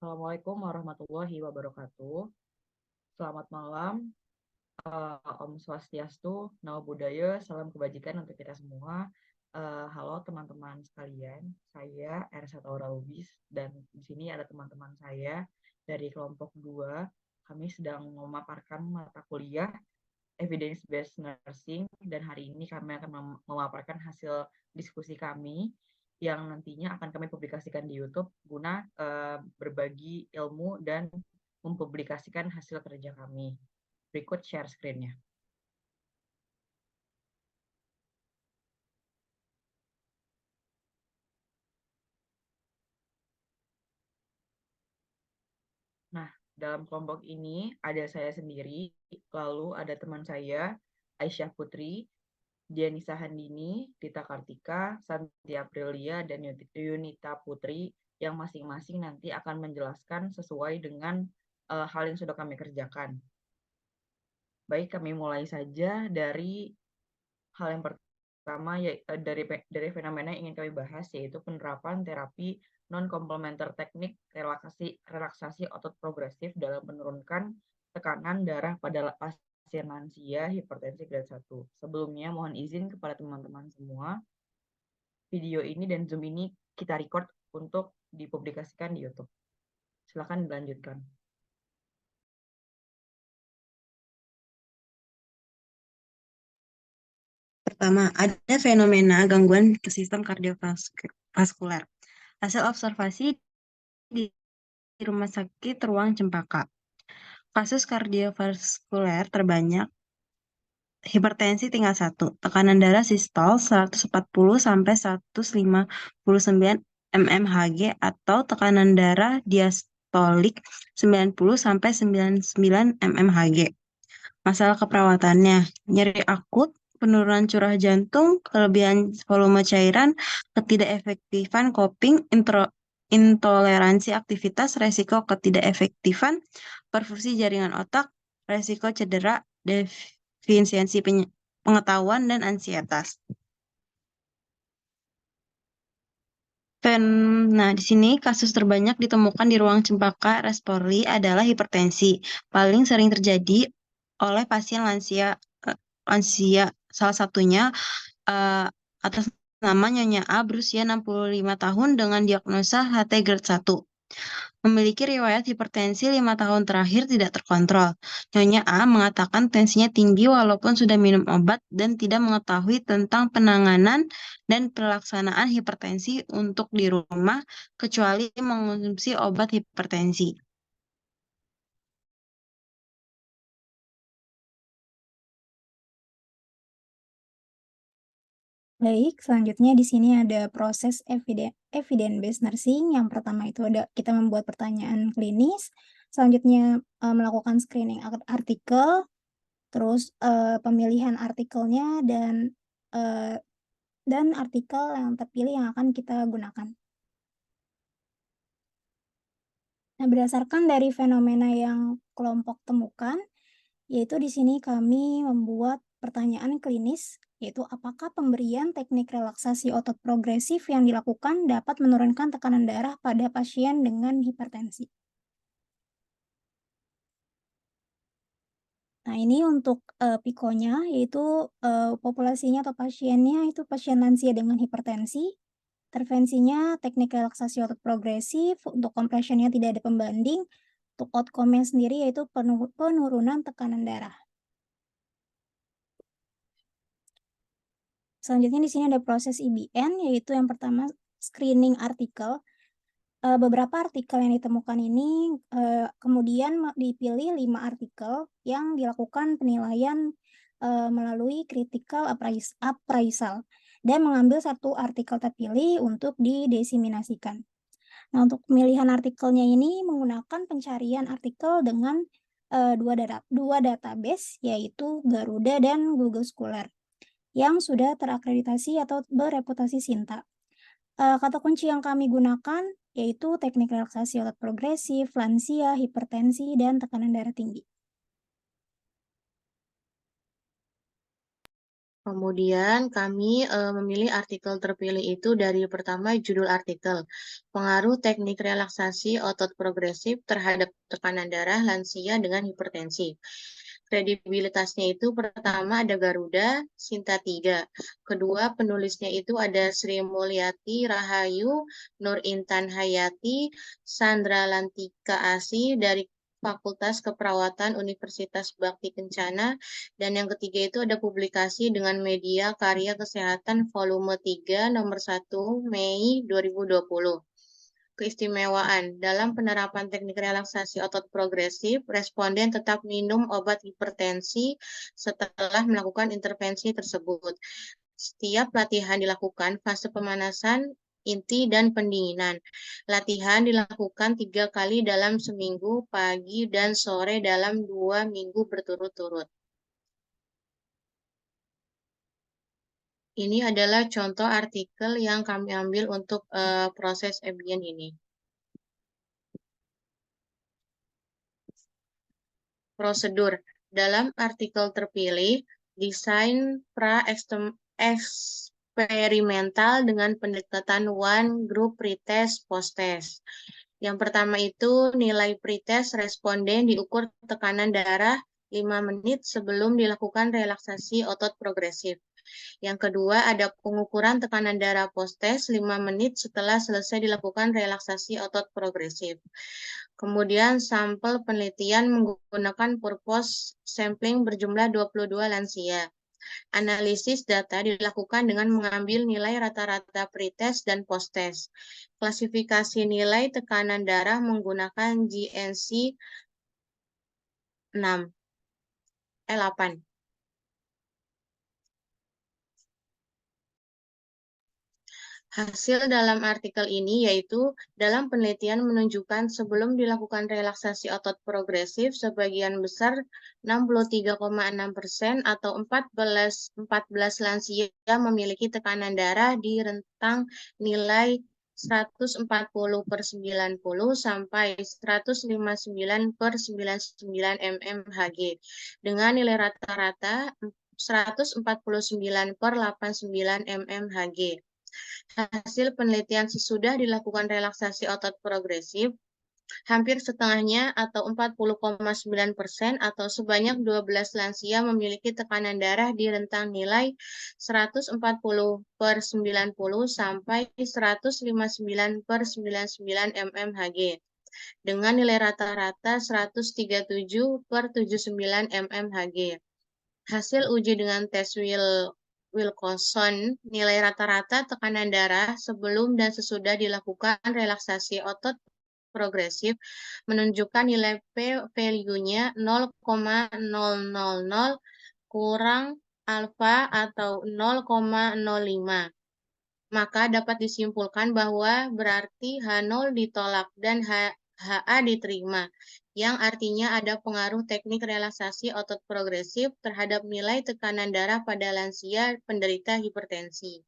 Assalamualaikum warahmatullahi wabarakatuh. Selamat malam, Om Swastiastu, Namo Buddhaya, salam kebajikan untuk kita semua. Halo teman-teman sekalian, saya Ersa Taura Lubis dan di sini ada teman-teman saya dari kelompok 2. Kami sedang memaparkan mata kuliah Evidence Based Nursing dan hari ini kami akan memaparkan hasil diskusi kami yang nantinya akan kami publikasikan di YouTube guna berbagi ilmu dan mempublikasikan hasil kerja kami. Berikut share screen-nya. Nah, dalam kelompok ini ada saya sendiri, lalu ada teman saya, Aisyah Putri, Dianisa Handini, Tita Kartika, Santi Aprilia, dan Yunita Putri yang masing-masing nanti akan menjelaskan sesuai dengan hal yang sudah kami kerjakan. Baik, kami mulai saja dari hal yang pertama, dari fenomena yang ingin kami bahas, yaitu penerapan terapi non-komplementer teknik relaksasi otot progresif dalam menurunkan tekanan darah pada pasien lansia hipertensi grade 1. Sebelumnya, mohon izin kepada teman-teman semua, video ini dan Zoom ini kita record untuk dipublikasikan di YouTube. Silakan dilanjutkan. Pertama, ada fenomena gangguan ke sistem kardiovaskuler. Hasil observasi di Rumah Sakit Ruang Cempaka. Kasus kardiovaskuler terbanyak hipertensi tingkat 1, tekanan darah sistol 140 sampai 159 mmHg atau tekanan darah diastolik 90 sampai 99 mmHg. Masalah keperawatannya, nyeri akut, penurunan curah jantung, kelebihan volume cairan, ketidakefektifan coping, intoleransi aktivitas, resiko ketidakefektifan, perfusi jaringan otak, resiko cedera, defisiensi pengetahuan, dan ansietas. Nah, di sini kasus terbanyak ditemukan di ruang cempaka respiratory adalah hipertensi. Paling sering terjadi oleh pasien lansia. Salah satunya atas nama Nyonya A berusia 65 tahun dengan diagnosa HT grade 1. Memiliki riwayat hipertensi 5 tahun terakhir tidak terkontrol. Nyonya A mengatakan tensinya tinggi walaupun sudah minum obat dan tidak mengetahui tentang penanganan dan pelaksanaan hipertensi untuk di rumah kecuali mengonsumsi obat hipertensi. Baik, selanjutnya di sini ada proses evidence based nursing. Yang pertama itu ada kita membuat pertanyaan klinis, selanjutnya melakukan screening artikel, terus pemilihan artikelnya dan artikel yang terpilih yang akan kita gunakan. Nah, berdasarkan dari fenomena yang kelompok temukan, yaitu di sini kami membuat pertanyaan klinis, yaitu apakah pemberian teknik relaksasi otot progresif yang dilakukan dapat menurunkan tekanan darah pada pasien dengan hipertensi. Nah, ini untuk PICO-nya, yaitu populasinya atau pasiennya itu pasien lansia dengan hipertensi. Intervensinya teknik relaksasi otot progresif, untuk compressionnya tidak ada pembanding, untuk outcome-nya sendiri yaitu penurunan tekanan darah. Selanjutnya di sini ada proses IBN, yaitu yang pertama screening artikel. Beberapa artikel yang ditemukan ini kemudian dipilih 5 artikel yang dilakukan penilaian melalui critical appraisal dan mengambil satu artikel terpilih untuk didiseminasikan. Nah, untuk pemilihan artikelnya ini menggunakan pencarian artikel dengan dua database, yaitu Garuda dan Google Scholar, yang sudah terakreditasi atau bereputasi Sinta. Kata kunci yang kami gunakan yaitu teknik relaksasi otot progresif, lansia, hipertensi, dan tekanan darah tinggi. Kemudian kami memilih artikel terpilih itu dari pertama judul artikel, pengaruh teknik relaksasi otot progresif terhadap tekanan darah lansia dengan hipertensi. Kredibilitasnya itu pertama ada Garuda, Sinta 3. Kedua penulisnya itu ada Sri Mulyati Rahayu, Nur Intan Hayati, Sandra Lantika Asih dari Fakultas Keperawatan Universitas Bhakti Kencana, dan yang ketiga itu ada publikasi dengan media Karya Kesehatan volume 3 nomor 1 Mei 2020. Keistimewaan dalam penerapan teknik relaksasi otot progresif, responden tetap minum obat hipertensi setelah melakukan intervensi tersebut. Setiap latihan dilakukan fase pemanasan, inti, dan pendinginan. Latihan dilakukan 3 kali dalam seminggu, pagi dan sore dalam 2 minggu berturut-turut. Ini adalah contoh artikel yang kami ambil untuk proses ambient ini. Prosedur. Dalam artikel terpilih, desain pra-eksperimental dengan pendekatan one group pretest post-test. Yang pertama itu nilai pretest responden diukur tekanan darah 5 menit sebelum dilakukan relaksasi otot progresif. Yang kedua ada pengukuran tekanan darah post-test 5 menit setelah selesai dilakukan relaksasi otot progresif. Kemudian sampel penelitian menggunakan purpose sampling berjumlah 22 lansia. Analisis data dilakukan dengan mengambil nilai rata-rata pretest dan post-test. Klasifikasi nilai tekanan darah menggunakan GNC 8. Hasil dalam artikel ini yaitu dalam penelitian menunjukkan sebelum dilakukan relaksasi otot progresif sebagian besar 63,6% atau 14 lansia memiliki tekanan darah di rentang nilai 140/90 sampai 159/99 mmHg dengan nilai rata-rata 149/89 mmHg. Hasil penelitian sesudah dilakukan relaksasi otot progresif, hampir setengahnya atau 40,9% atau sebanyak 12 lansia memiliki tekanan darah di rentang nilai 140/90 sampai 159/99 mmHg dengan nilai rata-rata 137/79 mmHg. Hasil uji dengan tes Wilcoxon, nilai rata-rata tekanan darah sebelum dan sesudah dilakukan relaksasi otot progresif menunjukkan nilai p-value-nya 0,000 kurang alfa atau 0,05. Maka dapat disimpulkan bahwa berarti H0 ditolak dan HA diterima, yang artinya ada pengaruh teknik relaksasi otot progresif terhadap nilai tekanan darah pada lansia penderita hipertensi.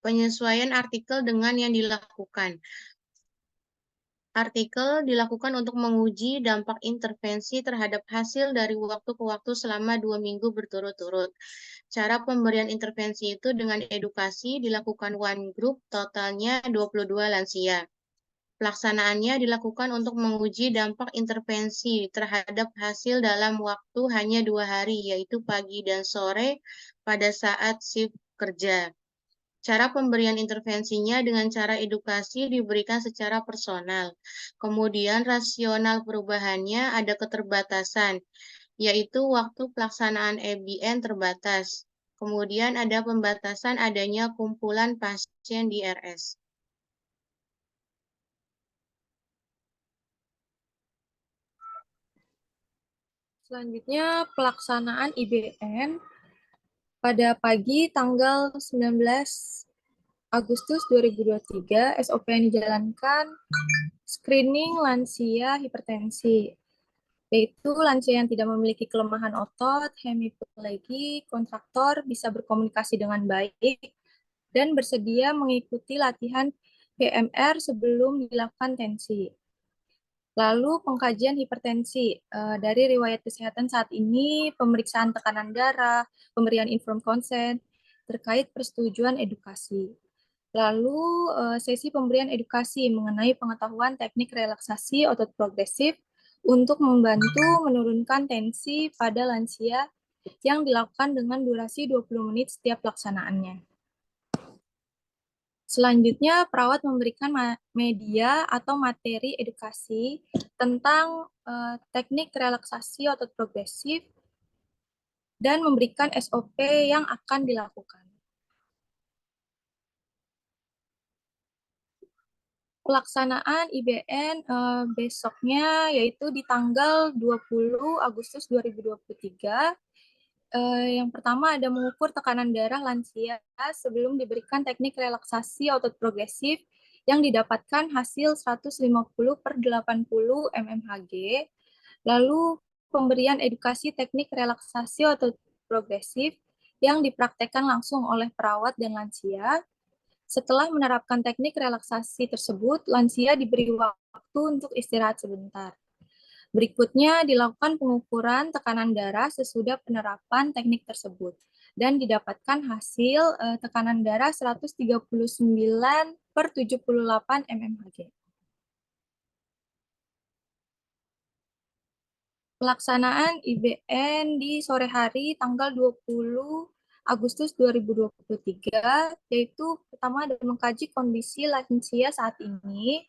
Penyesuaian artikel dengan yang dilakukan. Artikel dilakukan untuk menguji dampak intervensi terhadap hasil dari waktu ke waktu selama 2 minggu berturut-turut. Cara pemberian intervensi itu dengan edukasi dilakukan one group, totalnya 22 lansia. Pelaksanaannya dilakukan untuk menguji dampak intervensi terhadap hasil dalam waktu hanya 2 hari, yaitu pagi dan sore pada saat shift kerja. Cara pemberian intervensinya dengan cara edukasi diberikan secara personal. Kemudian rasional perubahannya ada keterbatasan, yaitu waktu pelaksanaan EBN terbatas. Kemudian ada pembatasan adanya kumpulan pasien di RS. Selanjutnya pelaksanaan IBN pada pagi tanggal 19 Agustus 2023, SOP yang dijalankan screening lansia hipertensi, yaitu lansia yang tidak memiliki kelemahan otot, hemiplegi, kontraktor, bisa berkomunikasi dengan baik, dan bersedia mengikuti latihan PMR sebelum dilakukan tensi. Lalu pengkajian hipertensi. Dari riwayat kesehatan saat ini, pemeriksaan tekanan darah, pemberian informed consent, terkait persetujuan edukasi. Lalu sesi pemberian edukasi mengenai pengetahuan teknik relaksasi otot progresif untuk membantu menurunkan tensi pada lansia yang dilakukan dengan durasi 20 menit setiap pelaksanaannya. Selanjutnya, perawat memberikan media atau materi edukasi tentang teknik relaksasi otot progresif dan memberikan SOP yang akan dilakukan. Pelaksanaan IBN besoknya yaitu di tanggal 20 Agustus 2023. Yang pertama ada mengukur tekanan darah lansia sebelum diberikan teknik relaksasi otot progresif yang didapatkan hasil 150/80 mmHg. Lalu pemberian edukasi teknik relaksasi otot progresif yang dipraktekkan langsung oleh perawat dan lansia. Setelah menerapkan teknik relaksasi tersebut, lansia diberi waktu untuk istirahat sebentar. Berikutnya dilakukan pengukuran tekanan darah sesudah penerapan teknik tersebut dan didapatkan hasil tekanan darah 139/78 mmHg. Pelaksanaan IBN di sore hari tanggal 20 Agustus 2023, yaitu pertama adalah mengkaji kondisi lansia saat ini,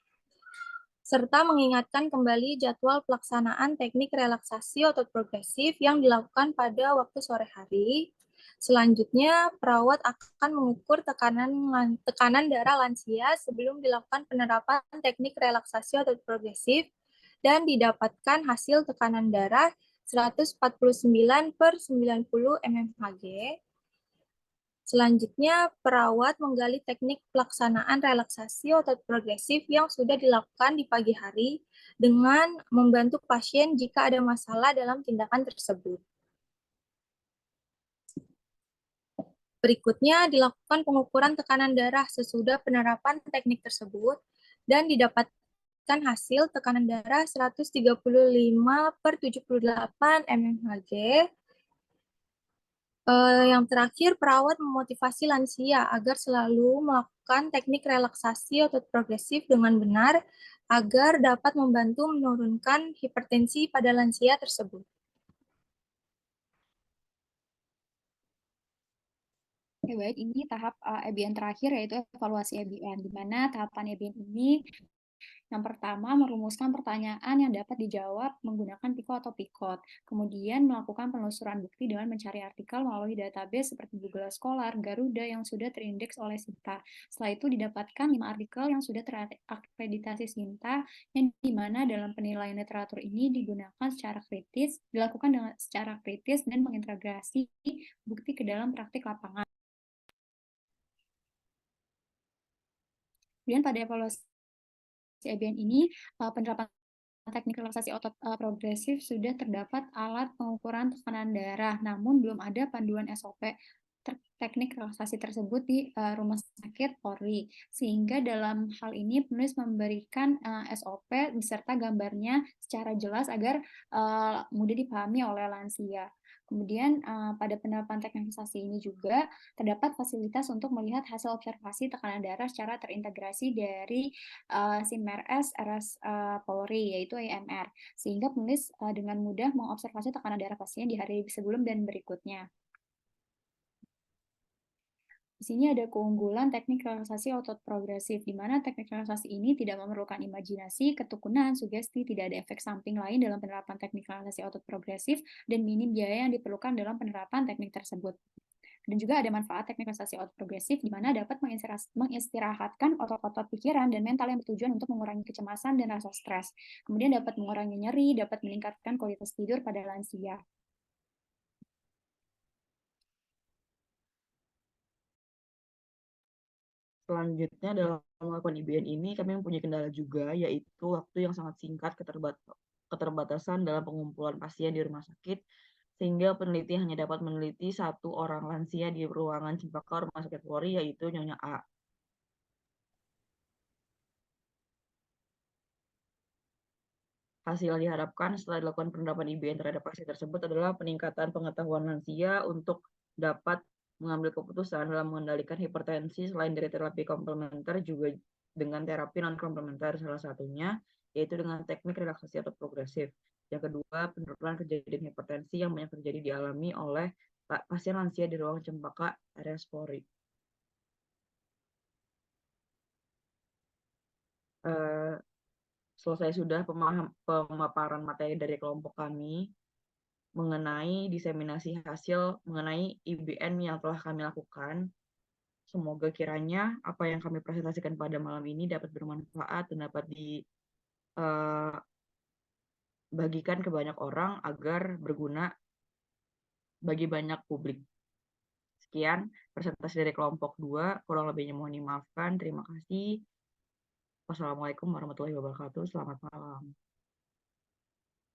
serta mengingatkan kembali jadwal pelaksanaan teknik relaksasi otot progresif yang dilakukan pada waktu sore hari. Selanjutnya, perawat akan mengukur tekanan darah lansia sebelum dilakukan penerapan teknik relaksasi otot progresif dan didapatkan hasil tekanan darah 149/90 mmHg. Selanjutnya, perawat menggali teknik pelaksanaan relaksasi otot progresif yang sudah dilakukan di pagi hari dengan membantu pasien jika ada masalah dalam tindakan tersebut. Berikutnya, dilakukan pengukuran tekanan darah sesudah penerapan teknik tersebut dan didapatkan hasil tekanan darah 135/78 mmHg. Yang terakhir, perawat memotivasi lansia agar selalu melakukan teknik relaksasi otot progresif dengan benar agar dapat membantu menurunkan hipertensi pada lansia tersebut. Oke, baik, ini tahap EBN terakhir yaitu evaluasi EBN, di mana tahapan EBN ini yang pertama, merumuskan pertanyaan yang dapat dijawab menggunakan Pico atau Picot. Kemudian melakukan penelusuran bukti dengan mencari artikel melalui database seperti Google Scholar, Garuda yang sudah terindeks oleh Sinta. Setelah itu didapatkan 5 artikel yang sudah terakreditasi Sinta, yang dimana dalam penilaian literatur ini dilakukan secara kritis dan mengintegrasi bukti ke dalam praktik lapangan. Kemudian pada evaluasi EBN ini, penerapan teknik relaksasi otot progresif sudah terdapat alat pengukuran tekanan darah, namun belum ada panduan SOP teknik relaksasi tersebut di rumah sakit Polri. Sehingga dalam hal ini penulis memberikan SOP beserta gambarnya secara jelas agar mudah dipahami oleh lansia. Kemudian pada penerapan teknik relaksasi ini juga terdapat fasilitas untuk melihat hasil observasi tekanan darah secara terintegrasi dari SIMRS RS Polri, yaitu IMR, sehingga penulis dengan mudah mengobservasi tekanan darah pasien di hari sebelum dan berikutnya. Di sini ada keunggulan teknik relaksasi otot progresif, di mana teknik relaksasi ini tidak memerlukan imajinasi, ketekunan, sugesti, tidak ada efek samping lain dalam penerapan teknik relaksasi otot progresif, dan minim biaya yang diperlukan dalam penerapan teknik tersebut. Dan juga ada manfaat teknik relaksasi otot progresif, di mana dapat mengistirahatkan otot-otot pikiran dan mental yang bertujuan untuk mengurangi kecemasan dan rasa stres. Kemudian dapat mengurangi nyeri, dapat meningkatkan kualitas tidur pada lansia. Selanjutnya dalam melakukan IBN ini kami mempunyai kendala juga, yaitu waktu yang sangat singkat, keterbatasan dalam pengumpulan pasien di rumah sakit, sehingga peneliti hanya dapat meneliti 1 orang lansia di ruangan Cempaka Rumah Sakit Polri, yaitu Nyonya A. Hasil yang diharapkan setelah dilakukan penerapan IBN terhadap pasien tersebut adalah peningkatan pengetahuan lansia untuk dapat mengambil keputusan dalam mengendalikan hipertensi selain dari terapi komplementer juga dengan terapi non-komplementer, salah satunya yaitu dengan teknik relaksasi atau progresif. Yang kedua, penurunan kejadian hipertensi yang banyak terjadi dialami oleh pasien lansia di ruang Cempaka RS Polri. Selesai sudah pemaparan materi dari kelompok kami mengenai diseminasi hasil mengenai IBN yang telah kami lakukan. Semoga kiranya apa yang kami presentasikan pada malam ini dapat bermanfaat dan dapat dibagikan ke banyak orang agar berguna bagi banyak publik. Sekian presentasi dari kelompok 2, kurang lebihnya mohon dimaafkan. Terima kasih. Wassalamualaikum warahmatullahi wabarakatuh. Selamat malam.